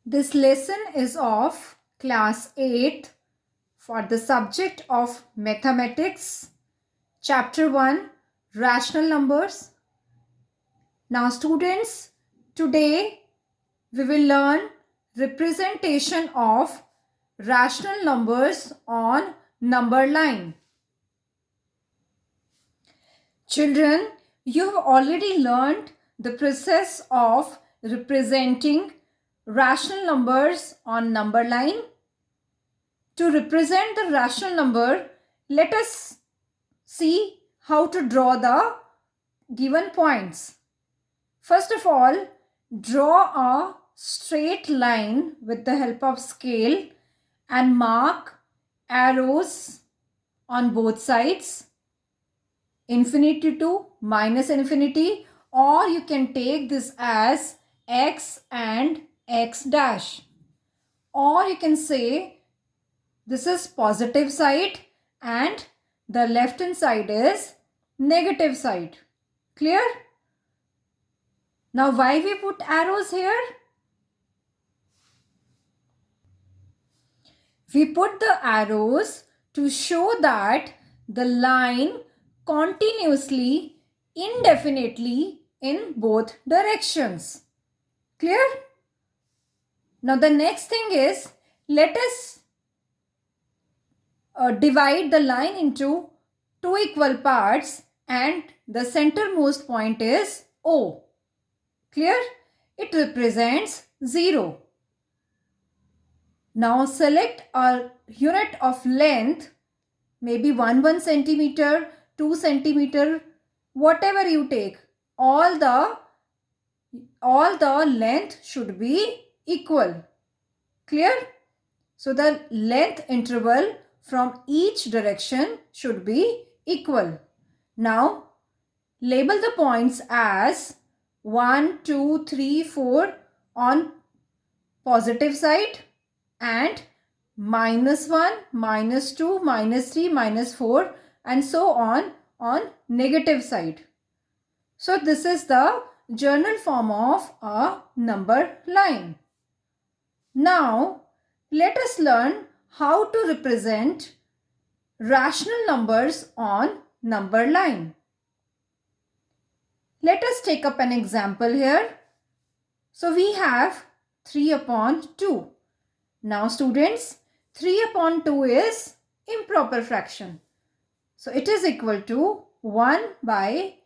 This lesson is of class 8 for the subject of mathematics, chapter 1, rational numbers. Now students, today we will learn representation of rational numbers on number line. Children, you have already learned the process of representing rational numbers on number line. To represent the rational number, let us see how to draw the given points. First of all, draw a straight line with the help of scale and mark arrows on both sides, infinity to minus infinity, or you can take this as x and x dash, or you can say this is positive side and the left hand side is negative side. Clear? Now why we put arrows here? We put the arrows to show that the line continuously, indefinitely in both directions. Clear? Now the next thing is, let us divide the line into two equal parts and the centermost point is O. Clear? It represents 0. Now select a unit of length, maybe 1 centimeter, 2 centimeter, whatever you take. All the length should be equal. Clear? So the length interval from each direction should be equal. Now label the points as 1, 2, 3, 4 on positive side and -1, -2, -3, -4 and so on negative side. So this is the general form of a number line. Now let us learn how to represent rational numbers on number line. Let us take up an example here. So we have 3 upon 2. Now students, 3 upon 2 is improper fraction. So it is equal to 1 by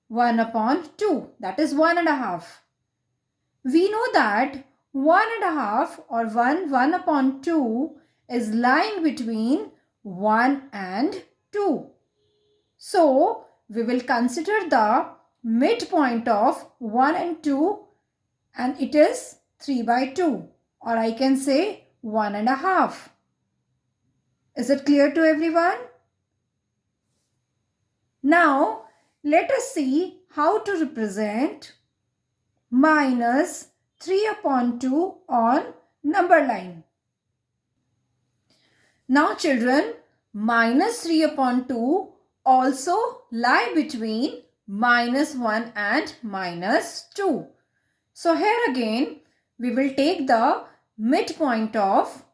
1 upon 2. That is 1.5. We know that 1.5 or 1 upon 2 is lying between 1 and 2. So we will consider the midpoint of 1 and 2 and it is 3 by 2, or I can say 1.5. Is it clear to everyone? Now let us see how to represent minus 3 upon 2 on number line. Now children, minus 3 upon 2 also lie between -1 and -2. So here again we will take the midpoint of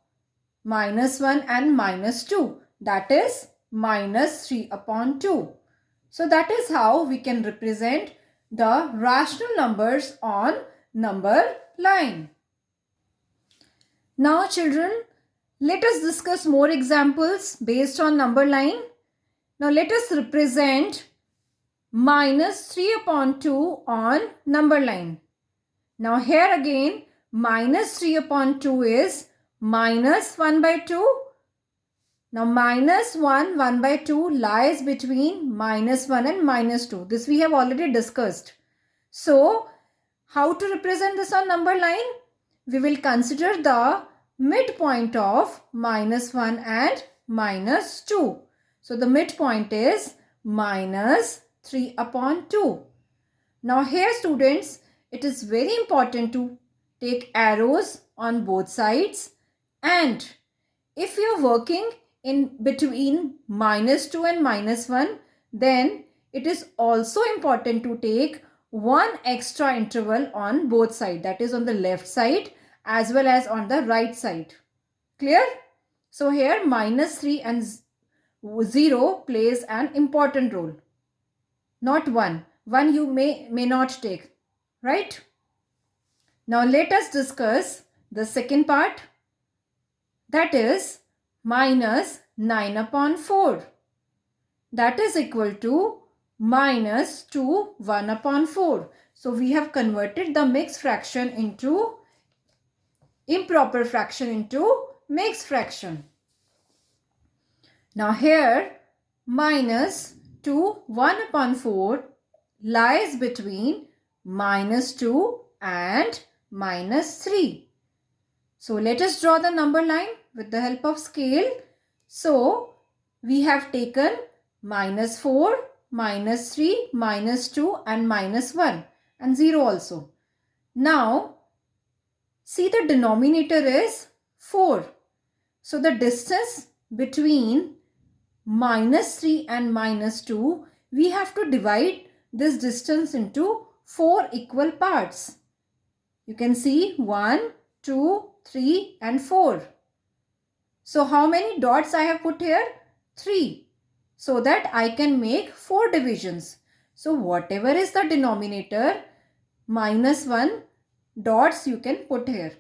-1 and -2, that is minus 3 upon 2. So that is how we can represent the rational numbers on number line. Now children, let us discuss more examples based on number line. Now let us represent minus 3 upon 2 on number line. Now here again minus 3 upon 2 is minus 1 by 2. Now minus 1 by 2 lies between -1 and -2. This we have already discussed. So how to represent this on number line? We will consider the midpoint of -1 and -2. So the midpoint is minus 3 upon 2. Now here students, it is very important to take arrows on both sides, and if you are working in between -2 and -1, then it is also important to take one extra interval on both sides, that is on the left side as well as on the right side. Clear? So here minus 3 and 0 plays an important role. Not 1. 1 you may not take. Right? Now let us discuss the second part. That is minus 9 upon 4. That is equal to minus 2 1 upon 4. So we have converted the mixed fraction into improper fraction into mixed fraction. Now here minus 2 1 upon 4 lies between minus 2 and minus 3. So let us draw the number line with the help of scale. So we have taken minus 4, minus 3, minus 2 and minus 1 and 0 also. Now see, the denominator is 4. So the distance between minus 3 and minus 2, we have to divide this distance into 4 equal parts. You can see 1, 2, 3 and 4. So how many dots I have put here? 3. So that I can make 4 divisions. So whatever is the denominator, minus 1 dots you can put here.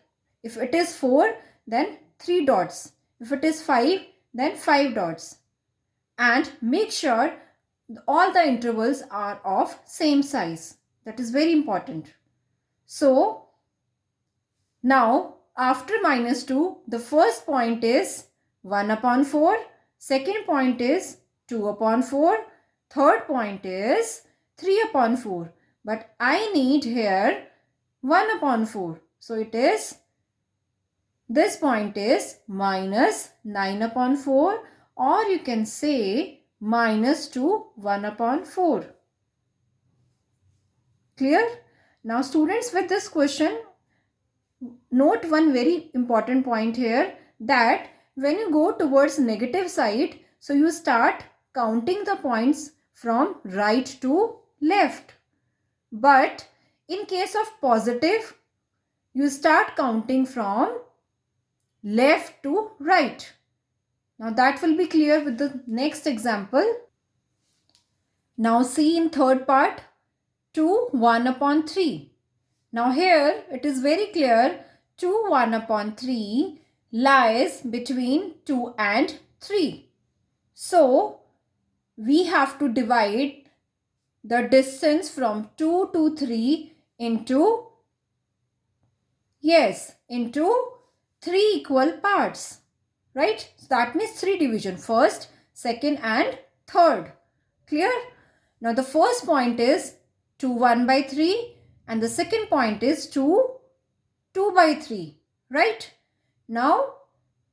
If it is 4, then 3 dots. If it is 5, then 5 dots. And make sure all the intervals are of same size. That is very important. So now after minus 2, the first point is 1 upon 4. Second point is 2 upon 4. Third point is 3 upon 4. But I need here 1 upon 4. So it is, this point is minus 9 upon 4, or you can say minus 2 1 upon 4. Clear? Now students, with this question, note one very important point here, that when you go towards negative side, so you start counting the points from right to left. But in case of positive, you start counting from left to right. Now that will be clear with the next example. Now see in third part, 2 1 upon 3. Now here it is very clear, 2 1 upon 3 lies between 2 and 3. So we have to divide the distance from 2 to 3 into, into 3 equal parts. Right? So that means 3 division, first, second and third. Clear? Now the first point is 2 1 by 3 and the second point is 2 2 by 3. Right? Now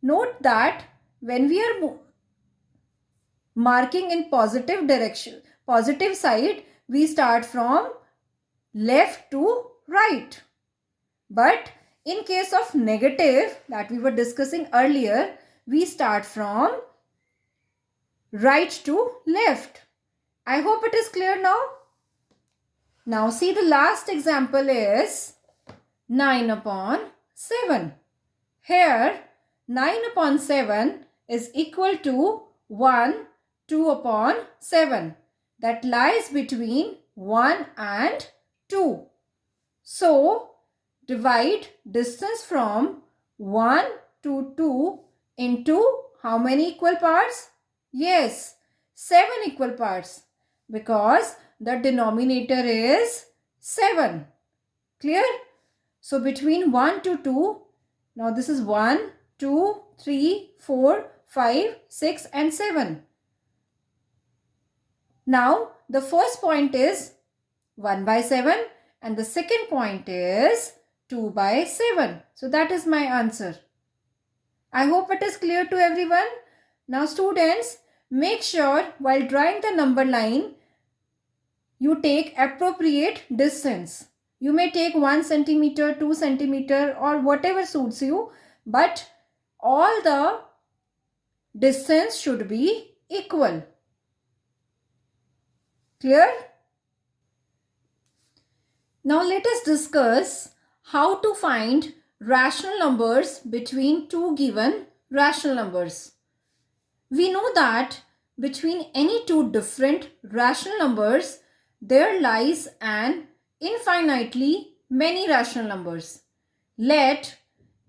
note that when we are marking in positive direction, positive side, we start from left to right. But in case of negative that we were discussing earlier, we start from right to left. I hope it is clear now. Now see, the last example is 9 upon 7. Here 9 upon 7 is equal to 1 2 upon 7. That lies between 1 and 2. So divide distance from 1 to 2 into how many equal parts? Yes, 7 equal parts, because the denominator is 7. Clear? So between 1 to 2, now this is 1, 2, 3, 4, 5, 6 and 7. Now the first point is 1 by 7 and the second point is 2 by 7. So that is my answer. I hope it is clear to everyone. Now students, make sure while drawing the number line, you take appropriate distance. You may take 1 centimeter, 2 centimeter or whatever suits you, but all the distance should be equal. Clear? Now let us discuss how to find rational numbers between two given rational numbers. We know that between any two different rational numbers, there lies an infinitely many rational numbers. Let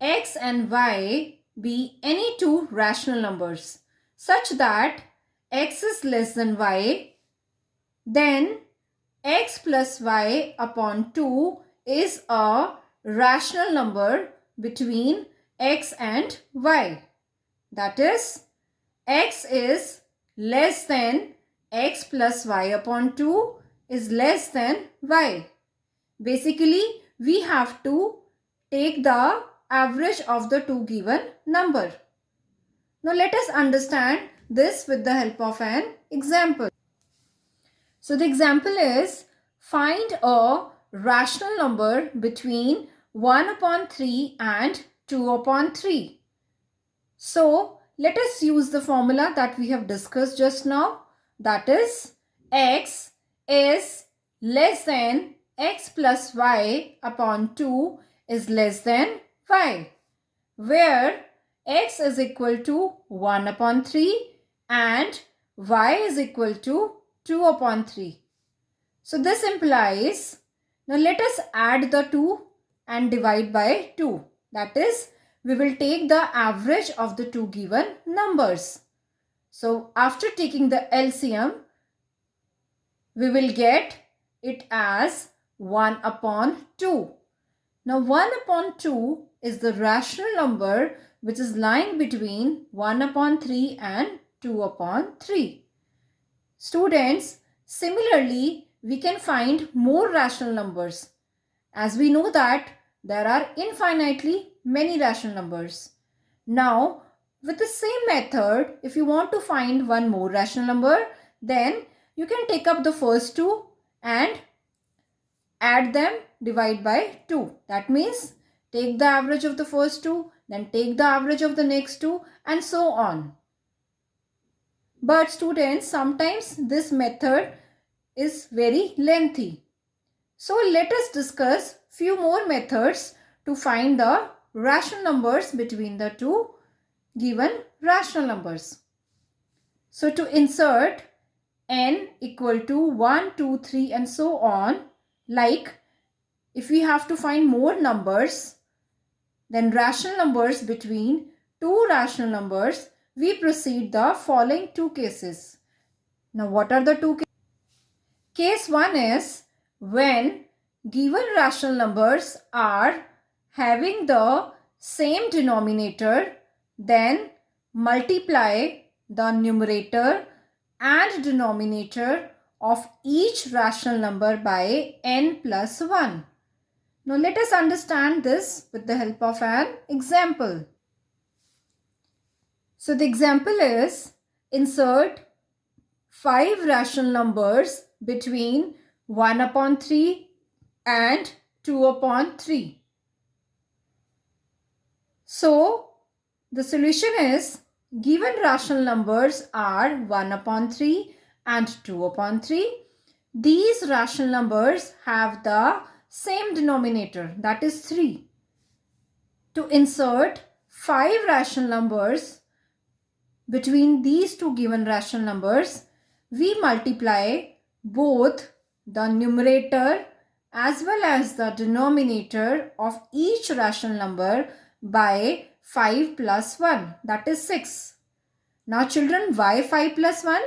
x and y be any two rational numbers such that x is less than y, then x plus y upon 2 is a rational number between x and y. That is, x is less than x plus y upon 2 is less than y. Basically, we have to take the average of the two given number. Now let us understand this with the help of an example. So the example is, find a rational number between 1 upon 3 and 2 upon 3. So let us use the formula that we have discussed just now. That is, x is less than x plus y upon 2 is less than y, where x is equal to 1 upon 3 and y is equal to 2 upon 3. So this implies, now let us add the 2 and divide by 2. That is, we will take the average of the two given numbers. So after taking the LCM, we will get it as 1 upon 2. Now 1 upon 2 is the rational number which is lying between 1 upon 3 and 2 upon 3. Students, similarly, we can find more rational numbers, as we know that there are infinitely many rational numbers. Now, with the same method, if you want to find one more rational number, then you can take up the first two and add them, divide by 2. That means take the average of the first two, then take the average of the next two, and so on. But students, sometimes this method is very lengthy. So let us discuss few more methods to find the rational numbers between the two given rational numbers. So to insert n equal to 1, 2, 3 and so on, like if we have to find more numbers, then rational numbers between two rational numbers, we proceed the following two cases. Now what are the two cases? Case 1 is when given rational numbers are having the same denominator, then multiply the numerator and denominator of each rational number by n plus 1. Now let us understand this with the help of an example. So the example is, insert 5 rational numbers between 1 upon 3 and 2 upon 3. So the solution is, given rational numbers are 1 upon 3 and 2 upon 3. These rational numbers have the same denominator, that is 3. To insert 5 rational numbers between these two given rational numbers, we multiply both the numerator as well as the denominator of each rational number by 5 plus 1, that is 6. Now children, why 5 plus 1?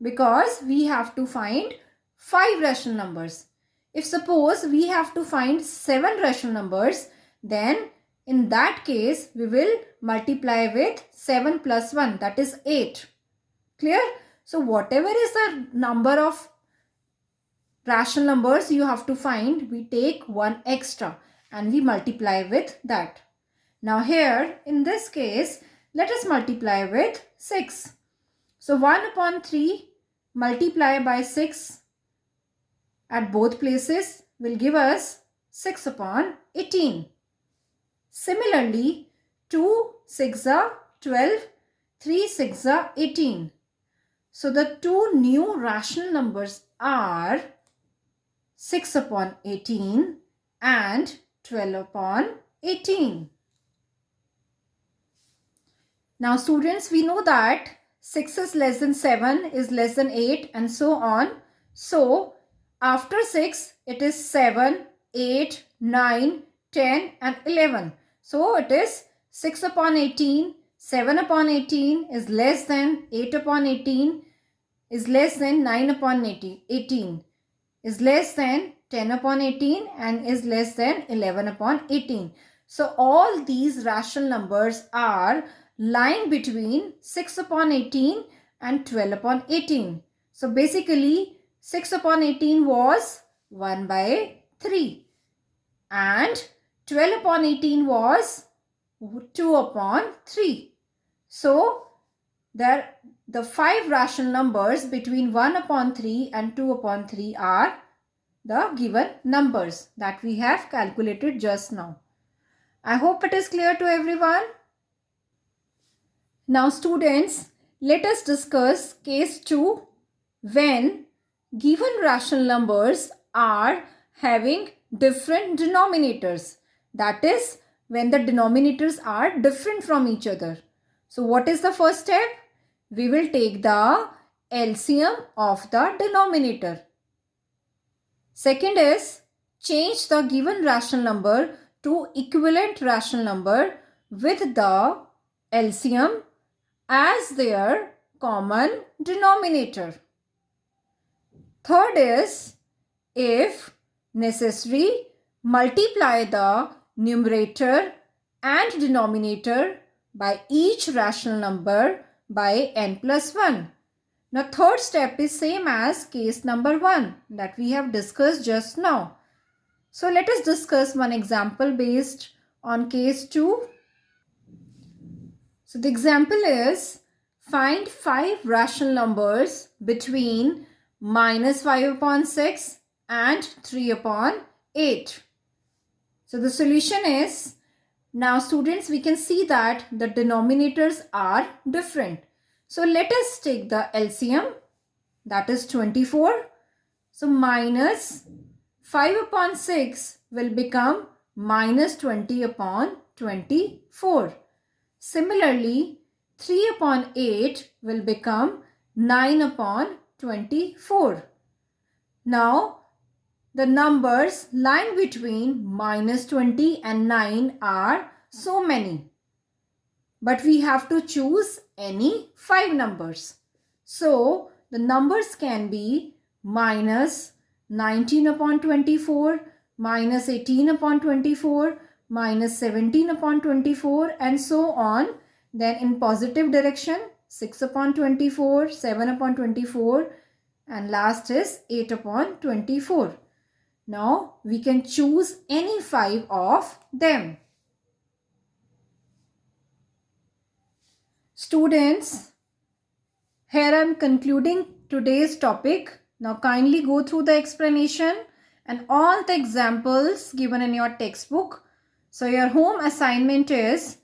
Because we have to find 5 rational numbers. If suppose we have to find 7 rational numbers, then in that case we will multiply with 7 plus 1, that is 8. Clear? So whatever is the number of rational numbers you have to find, we take one extra and we multiply with that. Now here in this case, let us multiply with 6. So 1 upon 3 multiply by 6 at both places will give us 6 upon 18. Similarly, 2 6 are 12, 3 6 are 18. So the two new rational numbers are 6 upon 18 and 12 upon 18. Now students, we know that 6 is less than 7 is less than 8 and so on. So after 6 it is 7, 8, 9, 10 and 11. So it is 6 upon 18, 7 upon 18 is less than 8 upon 18 is less than 9 upon 18 is less than 10 upon 18 and is less than 11 upon 18. So all these rational numbers are lying between 6 upon 18 and 12 upon 18. So basically 6 upon 18 was 1 by 3 and 12 upon 18 was 2 upon 3. So the 5 rational numbers between 1 upon 3 and 2 upon 3 are the given numbers that we have calculated just now. I hope it is clear to everyone. Now students, let us discuss case 2 when given rational numbers are having different denominators. That is, when the denominators are different from each other. So what is the first step? We will take the LCM of the denominator. Second is change the given rational number to equivalent rational number with the LCM as their common denominator. Third is, if necessary, multiply the numerator and denominator by each rational number by n plus 1. Now third step is same as case number 1 that we have discussed just now. So let us discuss one example based on case 2. So the example is find 5 rational numbers between minus 5 upon 6 and 3 upon 8. So the solution is, now students, we can see that the denominators are different. So let us take the LCM, that is 24. So minus 5 upon 6 will become minus 20 upon 24. Similarly, 3 upon 8 will become 9 upon 24. Now, the numbers lying between minus 20 and 9 are so many. But we have to choose any 5 numbers. So, the numbers can be minus 19 upon 24, minus 18 upon 24, minus 17 upon 24 and so on. Then in positive direction, 6 upon 24, 7 upon 24 and last is 8 upon 24. Now, we can choose any 5 of them. Students, here I am concluding today's topic. Now kindly go through the explanation and all the examples given in your textbook. So your home assignment is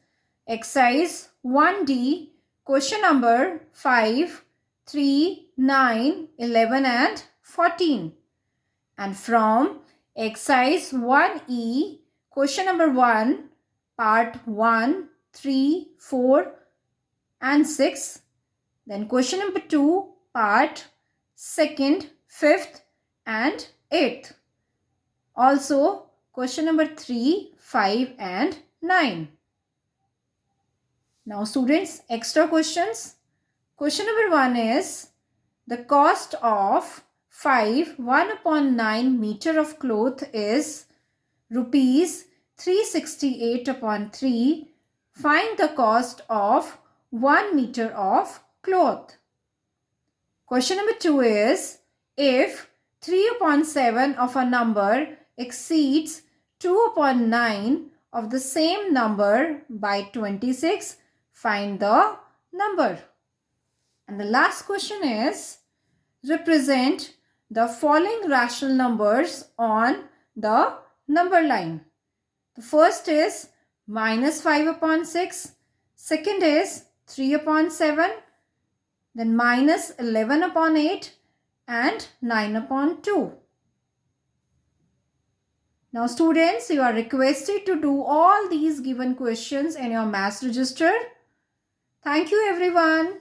exercise 1D, question number 5, 3, 9, 11 and 14. And from exercise 1E, question number 1, part 1, 3, 4 and 6. Then question number 2, part 2nd, 5th and 8th. Also question number 3, 5 and 9. Now students, extra questions. Question number 1 is the cost of 1 upon 9 meter of cloth is rupees 368 upon 3. Find the cost of 1 meter of cloth. Question number 2 is, if 3 upon 7 of a number exceeds 2 upon 9 of the same number by 26, find the number. And the last question is, represent the following rational numbers on the number line. The first is minus 5 upon 6. Second is 3 upon 7. Then minus 11 upon 8 and 9 upon 2. Now students, you are requested to do all these given questions in your maths register. Thank you everyone.